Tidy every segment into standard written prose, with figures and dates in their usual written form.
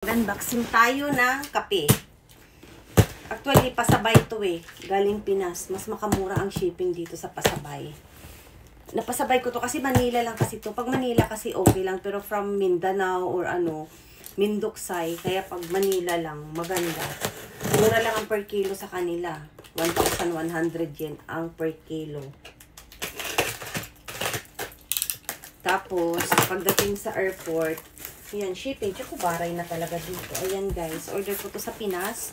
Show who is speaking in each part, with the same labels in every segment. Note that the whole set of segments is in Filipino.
Speaker 1: Unboxing tayo ng kape. Actually, pasabay to eh. Galing Pinas. Mas makamura ang shipping dito sa pasabay. Napasabay ko to kasi Manila lang kasi to. Pag Manila kasi okay lang. Pero from Mindanao or Mindoksay. Kaya pag Manila lang, maganda. Mura lang ang per kilo sa kanila. 1,100 yen ang per kilo. Tapos, pagdating sa airport, ayan, shipping. Baray na talaga dito. Ayan, guys. Order ko to sa Pinas.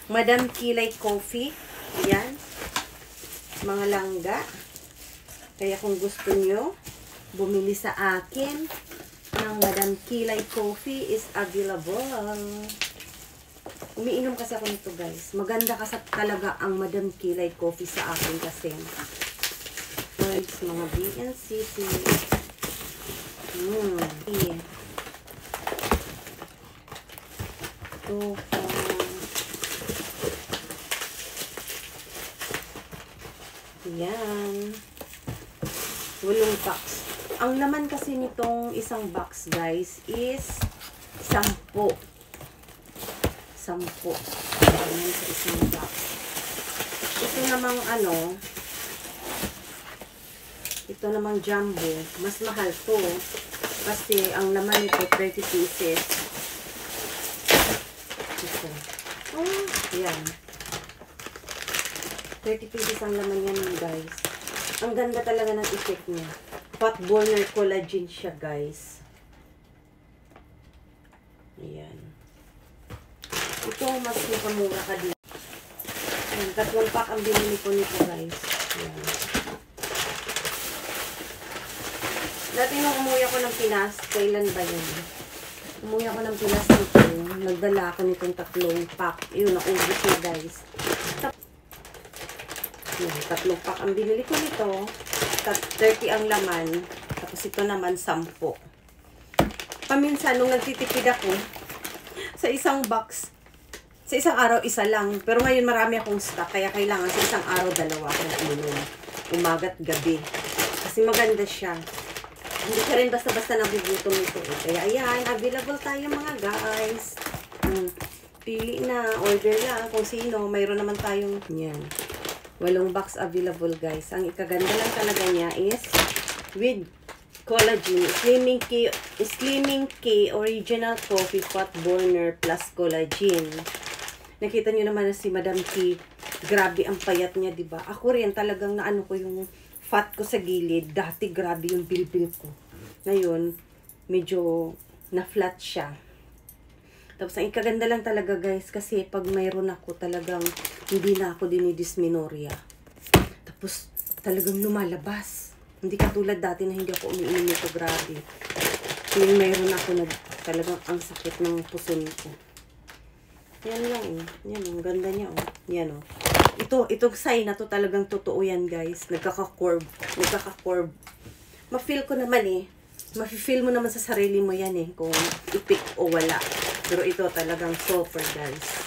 Speaker 1: Madam Kilay Coffee. Ayan. Mga langga. Kaya kung gusto nyo, bumili sa akin ng Madam Kilay Coffee is available. Umiinom kasi ako nito, guys. Maganda kasi talaga ang Madam Kilay Coffee sa akin kasi. Words, mga BNCC. Yeah. Yan. 8 box. Ang laman kasi nitong isang box, guys, is 10. 10. Ayan sa isang box. Ito namang ito namang jumbo. Mas mahal to. Kasi ang laman nito 30 pieces. Ito. Oh, yan. 30 pieces ang laman yan, guys. Ang ganda talaga ng effect niya. Fat burner collagen siya, guys. Ayan. Ito, mas makamura ka dito. Ayan, 3 pack ang binili ko nito, guys. Ayan. Dati nung umuwi ako ng Pinas, kailan ba yun? Umuwi ako ng Pinas nito. Nagdala ako nitong 3 pack. Yun, naubos na, guys. Yan, 3 pack ang binili ko nito. 30 ang laman. Tapos ito naman 10. Paminsan, nung nagtitipid ako, sa isang box, sa isang araw, isa lang. Pero ngayon marami akong stock. Kaya kailangan sa isang araw, 2 akong uminom. Umaga't gabi. Kasi maganda siya. Hindi ka rin basta-basta nagugutom nito. Kaya ayan, available tayo mga guys. Pili na, order lang kung sino. Mayroon naman tayong yan. 8 box available, guys. Ang ikaganda lang talaga niya is with collagen. Slimming K original coffee fat burner plus collagen. Nakita niyo naman na si Madam K. Grabe ang payat niya, diba? Ako rin talagang naano ko yung fat ko sa gilid. Dati grabe yung bilbil ko. Ngayon, medyo na-flat siya. Tapos, ang ikaganda lang talaga, guys, kasi pag mayroon ako talagang hindi na ako dinidismenorrhea. Tapos, talagang lumalabas. Hindi katulad dati na hindi ako umiinom nito, grabe. Yung mayroon ako na talagang ang sakit ng puson ko. Yan lang, Yan, ang ganda niya, Yan, Itong sign na to talagang totoo yan, guys. Nagkaka-curve. Ma-feel ko naman, Ma-feel mo naman sa sarili mo yan, kung ipik o wala. Pero ito talagang super, guys.